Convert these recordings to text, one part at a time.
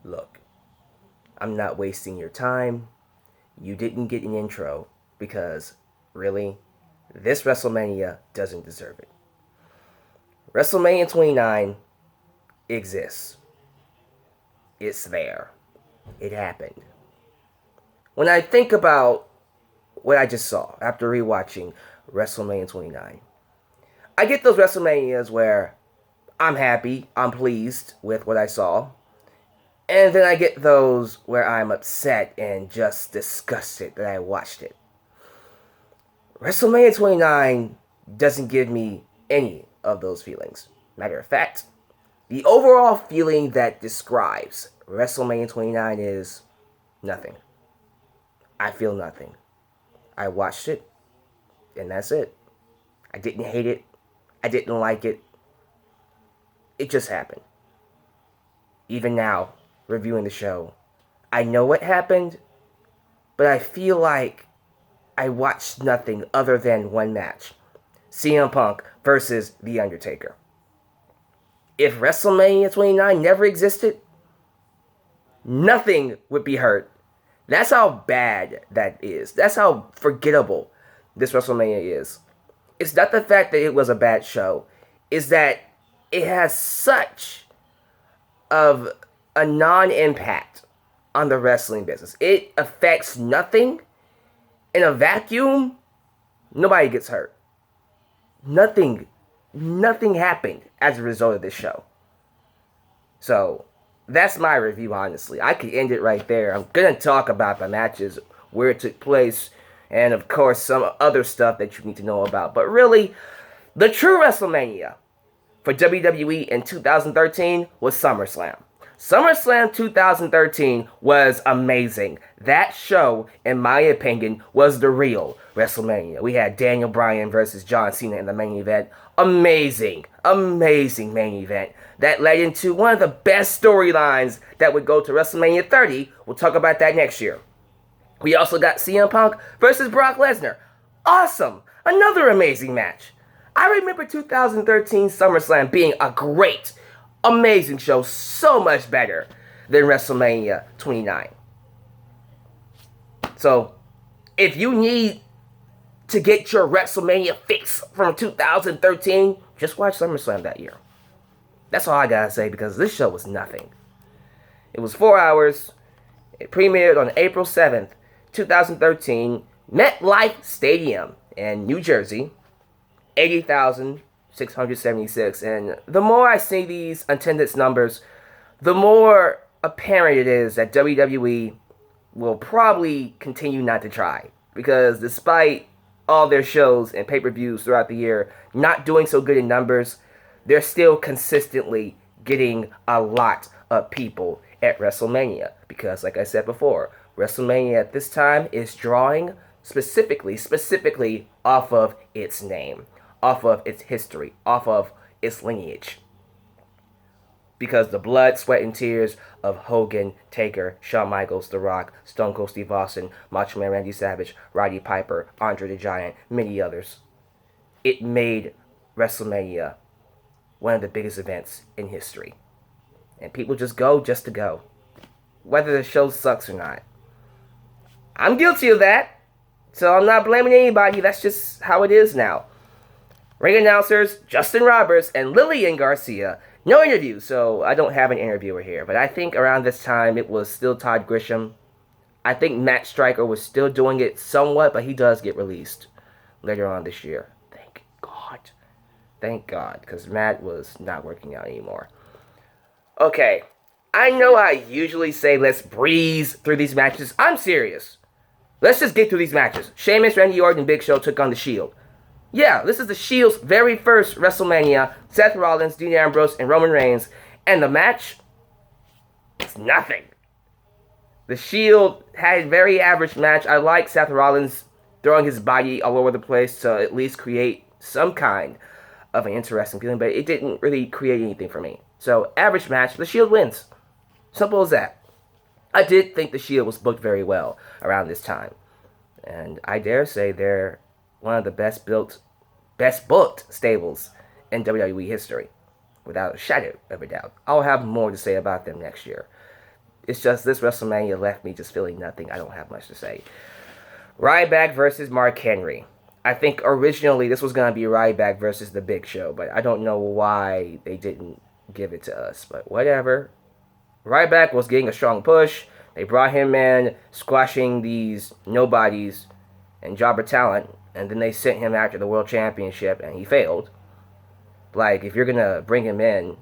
look, I'm not wasting your time. You didn't get an intro because, really, this WrestleMania doesn't deserve it. WrestleMania 29 exists. It's there. It happened. When I think about what I just saw after rewatching WrestleMania 29, I get those WrestleManias where I'm happy, I'm pleased with what I saw, and then I get those where I'm upset and just disgusted that I watched it. WrestleMania 29 doesn't give me any of those feelings. Matter of fact, the overall feeling that describes WrestleMania 29 is nothing. I feel nothing. I watched it, and that's it. I didn't hate it. I didn't like it. It just happened. Even now, reviewing the show, I know what happened, but I feel like I watched nothing other than one match. CM Punk versus The Undertaker. If WrestleMania 29 never existed, nothing would be heard. That's how bad that is. That's how forgettable this WrestleMania is. It's not the fact that it was a bad show. It's that it has such of a non-impact on the wrestling business. It affects nothing. In a vacuum, nobody gets hurt. Nothing happened as a result of this show. So, that's my review, honestly. I could end it right there. I'm going to talk about the matches, where it took place, and of course some other stuff that you need to know about. But really, the true WrestleMania for WWE in 2013 was SummerSlam. SummerSlam 2013 was amazing. That show, in my opinion, was the real WrestleMania. We had Daniel Bryan versus John Cena in the main event. Amazing main event that led into one of the best storylines that would go to WrestleMania 30. We'll talk about that next year. We also got CM Punk versus Brock Lesnar. Awesome! Another amazing match. I remember 2013 SummerSlam being a great, amazing show, so much better than WrestleMania 29. So, if you need to get your WrestleMania fix from 2013, just watch SummerSlam that year. That's all I gotta say, because this show was nothing. It was 4 hours. It premiered on April 7th, 2013, MetLife Stadium in New Jersey, 80,676. And the more I see these attendance numbers, the more apparent it is that WWE will probably continue not to try. Because despite all their shows and pay-per-views throughout the year not doing so good in numbers, they're still consistently getting a lot of people at WrestleMania. Because, like I said before, WrestleMania at this time is drawing specifically off of its name, off of its history, off of its lineage. Because the blood, sweat, and tears of Hogan, Taker, Shawn Michaels, The Rock, Stone Cold Steve Austin, Macho Man Randy Savage, Roddy Piper, Andre the Giant, many others, it made WrestleMania one of the biggest events in history. And people just go just to go, whether the show sucks or not. I'm guilty of that, so I'm not blaming anybody. That's just how it is now. Ring announcers, Justin Roberts and Lillian Garcia. No interview, so I don't have an interviewer here. But I think around this time, it was still Todd Grisham. I think Matt Stryker was still doing it somewhat, but he does get released later on this year. Thank God. Thank God, because Matt was not working out anymore. Okay, I know I usually say let's breeze through these matches. I'm serious. Let's just get through these matches. Sheamus, Randy Orton, and Big Show took on The Shield. Yeah, this is The Shield's very first WrestleMania. Seth Rollins, Dean Ambrose, and Roman Reigns. And the match? It's nothing. The Shield had a very average match. I like Seth Rollins throwing his body all over the place to at least create some kind of an interesting feeling, but it didn't really create anything for me. So, average match, The Shield wins. Simple as that. I did think The Shield was booked very well around this time. And I dare say they're one of the best booked stables in WWE history, without a shadow of a doubt. I'll have more to say about them next year. It's just this WrestleMania left me just feeling nothing. I don't have much to say. Ryback versus Mark Henry. I think originally this was going to be Ryback versus The Big Show, but I don't know why they didn't give it to us. But whatever. Ryback was getting a strong push. They brought him in, squashing these nobodies and jobber talent, and then they sent him after the World Championship, and he failed. Like, if you're going to bring him in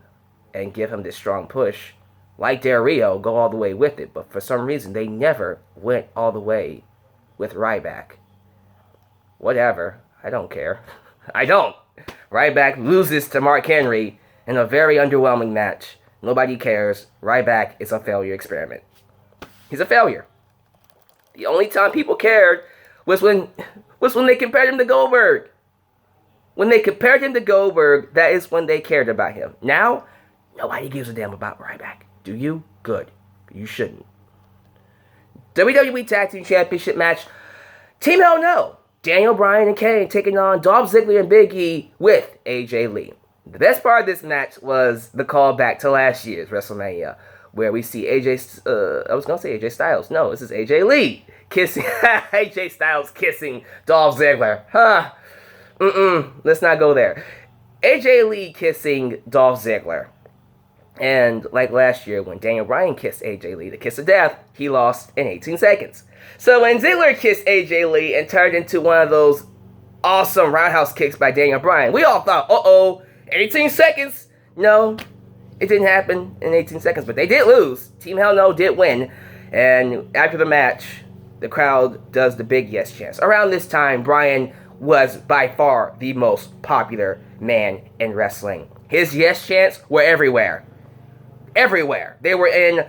and give him this strong push, like Del Rio, go all the way with it. But for some reason, they never went all the way with Ryback. Whatever. I don't care. I don't. Ryback loses to Mark Henry in a very underwhelming match. Nobody cares. Ryback is a failure experiment. He's a failure. The only time people cared was when they compared him to Goldberg. When they compared him to Goldberg, that is when they cared about him. Now, nobody gives a damn about Ryback. Do you? Good. You shouldn't. WWE Tag Team Championship match. Team Hell No. Daniel Bryan and Kane taking on Dolph Ziggler and Big E with AJ Lee. The best part of this match was the callback to last year's WrestleMania, where we see I was going to say AJ Styles. No, this is AJ Lee kissing, AJ Styles kissing Dolph Ziggler. Let's not go there. AJ Lee kissing Dolph Ziggler. And like last year, when Daniel Bryan kissed AJ Lee, the kiss of death, he lost in 18 seconds. So when Ziggler kissed AJ Lee and turned into one of those awesome roundhouse kicks by Daniel Bryan, we all thought, 18 seconds. No, it didn't happen in 18 seconds, but they did lose. Team Hell No did win. And after the match, the crowd does the big yes chants. Around this time, Bryan was by far the most popular man in wrestling. His yes chants were everywhere. Everywhere. They were in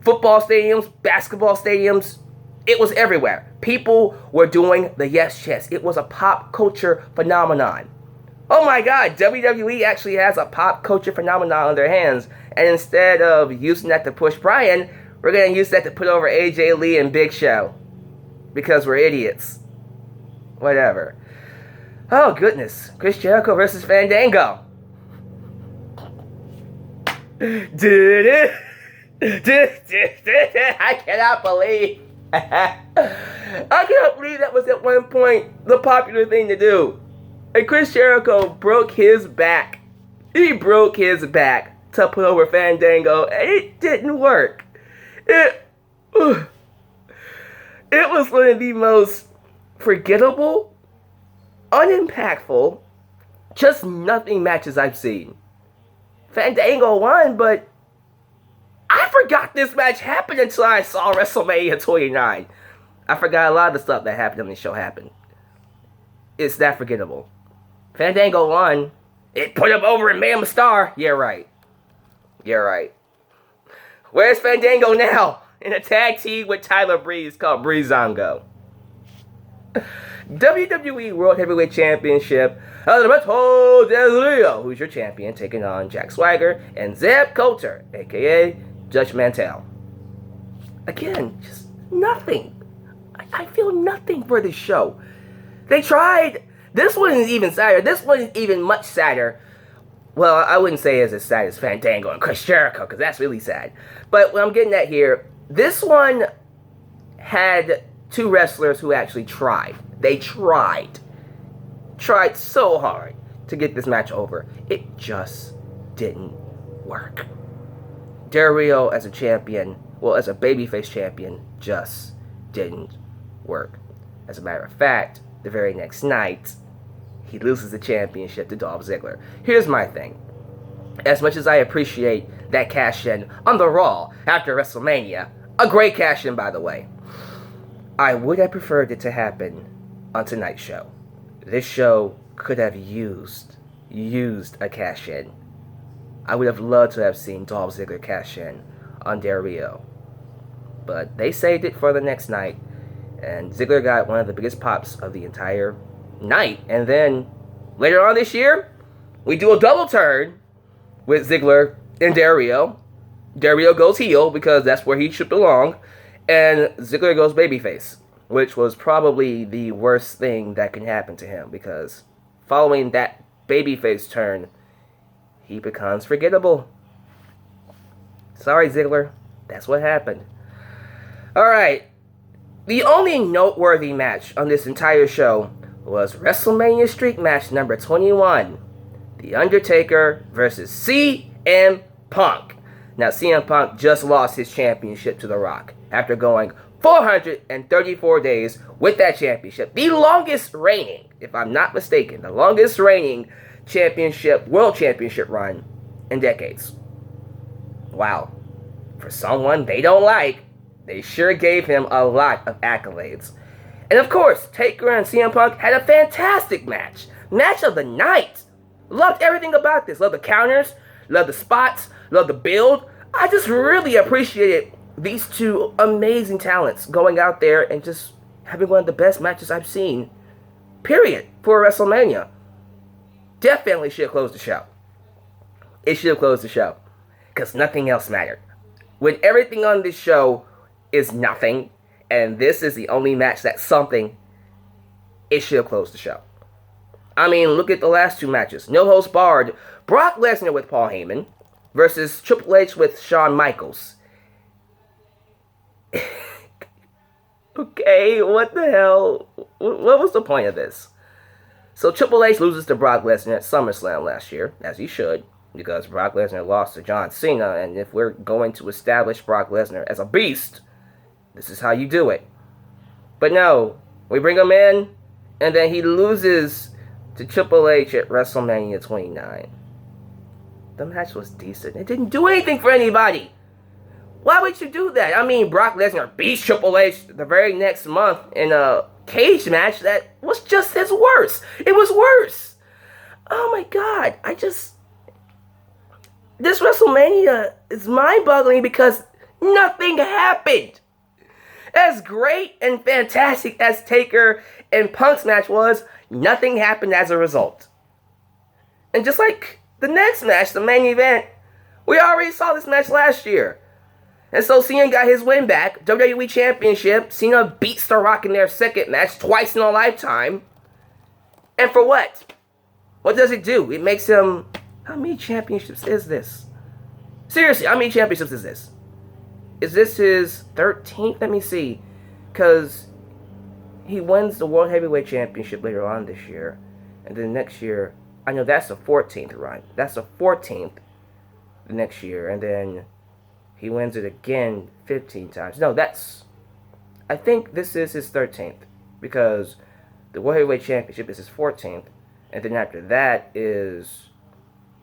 football stadiums, basketball stadiums. It was everywhere. People were doing the yes chants. It was a pop culture phenomenon. Oh my God, WWE actually has a pop culture phenomenon on their hands. And instead of using that to push Bryan, we're going to use that to put over AJ Lee and Big Show. Because we're idiots. Whatever. Oh goodness. Chris Jericho versus Fandango. I cannot believe that was at one point the popular thing to do. And Chris Jericho broke his back. He broke his back to put over Fandango, and it didn't work. It was one of the most forgettable, unimpactful, just nothing matches I've seen. Fandango won, but I forgot this match happened until I saw WrestleMania 29. I forgot a lot of the stuff that happened when the show happened. It's that forgettable. Fandango won. It put him over and made him a star. Yeah, right. Yeah, right. Where's Fandango now? In a tag team with Tyler Breeze called Breezango. WWE World Heavyweight Championship. Alberto Del Rio, who's your champion, taking on Jack Swagger and Zeb Coulter, a.k.a. Judge Mantel. Again, just nothing. I feel nothing for this show. They tried. This one is even sadder. This one is even much sadder. Well, I wouldn't say it's as sad as Fandango and Chris Jericho, because that's really sad. But what I'm getting at here, this one had two wrestlers who actually tried. They tried so hard to get this match over. It just didn't work. Del Rio as a champion, well, as a babyface champion, just didn't work. As a matter of fact, the very next night, he loses the championship to Dolph Ziggler. Here's my thing. As much as I appreciate that cash-in on the Raw after WrestleMania, a great cash-in, by the way, I would have preferred it to happen on tonight's show. This show could have used a cash-in. I would have loved to have seen Dolph Ziggler cash in on Del Rio. But they saved it for the next night, and Ziggler got one of the biggest pops of the entire night. And then later on this year, we do a double turn with Ziggler and Del Rio. Del Rio goes heel because that's where he should belong, and Ziggler goes babyface, which was probably the worst thing that can happen to him, because following that babyface turn, he becomes forgettable. Sorry, Ziggler. That's what happened. Alright. The only noteworthy match on this entire show was WrestleMania Streak Match number 21. The Undertaker versus CM Punk. Now, CM Punk just lost his championship to The Rock after going 434 days with that championship. The longest reigning, if I'm not mistaken, the longest reigning world championship run in decades. Wow. For someone they don't like, they sure gave him a lot of accolades. And of course, Taker and CM Punk had a fantastic match. Match of the night. Loved everything about this. Loved the counters, loved the spots, loved the build. I just really appreciated these two amazing talents going out there and just having one of the best matches I've seen, period, for WrestleMania. Definitely should have closed the show. It should have closed the show. Because nothing else mattered. When everything on this show is nothing, and this is the only match that's something, it should have closed the show. I mean, look at the last two matches. No Holds Barred, Brock Lesnar with Paul Heyman versus Triple H with Shawn Michaels. Okay, what the hell? What was the point of this? So Triple H loses to Brock Lesnar at SummerSlam last year, as he should, because Brock Lesnar lost to John Cena, and if we're going to establish Brock Lesnar as a beast, this is how you do it. But no, we bring him in, and then he loses to Triple H at WrestleMania 29. The match was decent. It didn't do anything for anybody. Why would you do that? I mean, Brock Lesnar beats Triple H the very next month in a cage match that was just as worse. It was worse. Oh my God. This WrestleMania is mind-boggling because nothing happened. As great and fantastic as Taker and Punk's match was, nothing happened as a result. And just like the next match, the main event, we already saw this match last year. And so Cena got his win back, WWE Championship. Cena beats The Rock in their second match twice in a lifetime. And for what? What does it do? It makes him... How many championships is this? Seriously, how many championships is this? Is this his 13th? Let me see. Because he wins the World Heavyweight Championship later on this year. And then next year... I know that's the 14th run. That's the 14th the next year. And then he wins it again 15 times. No, I think this is his 13th. Because the World Heavyweight Championship is his 14th. And then after that is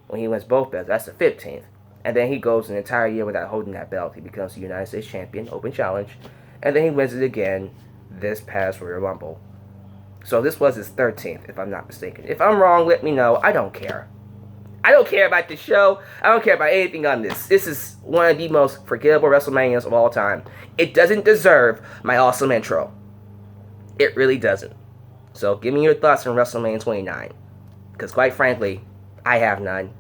when he wins both belts. That's the 15th. And then he goes an entire year without holding that belt. He becomes the United States Champion, Open Challenge. And then he wins it again this past Royal Rumble. So this was his 13th, if I'm not mistaken. If I'm wrong, let me know. I don't care. I don't care about this show. I don't care about anything on this. This is one of the most forgettable WrestleManias of all time. It doesn't deserve my awesome intro. It really doesn't. So give me your thoughts on WrestleMania 29. Because quite frankly, I have none.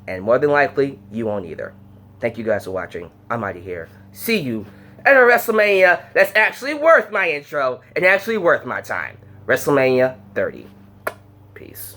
And more than likely, you won't either. Thank you guys for watching. I'm out of here. See you at a WrestleMania that's actually worth my intro and actually worth my time. WrestleMania 30. Peace.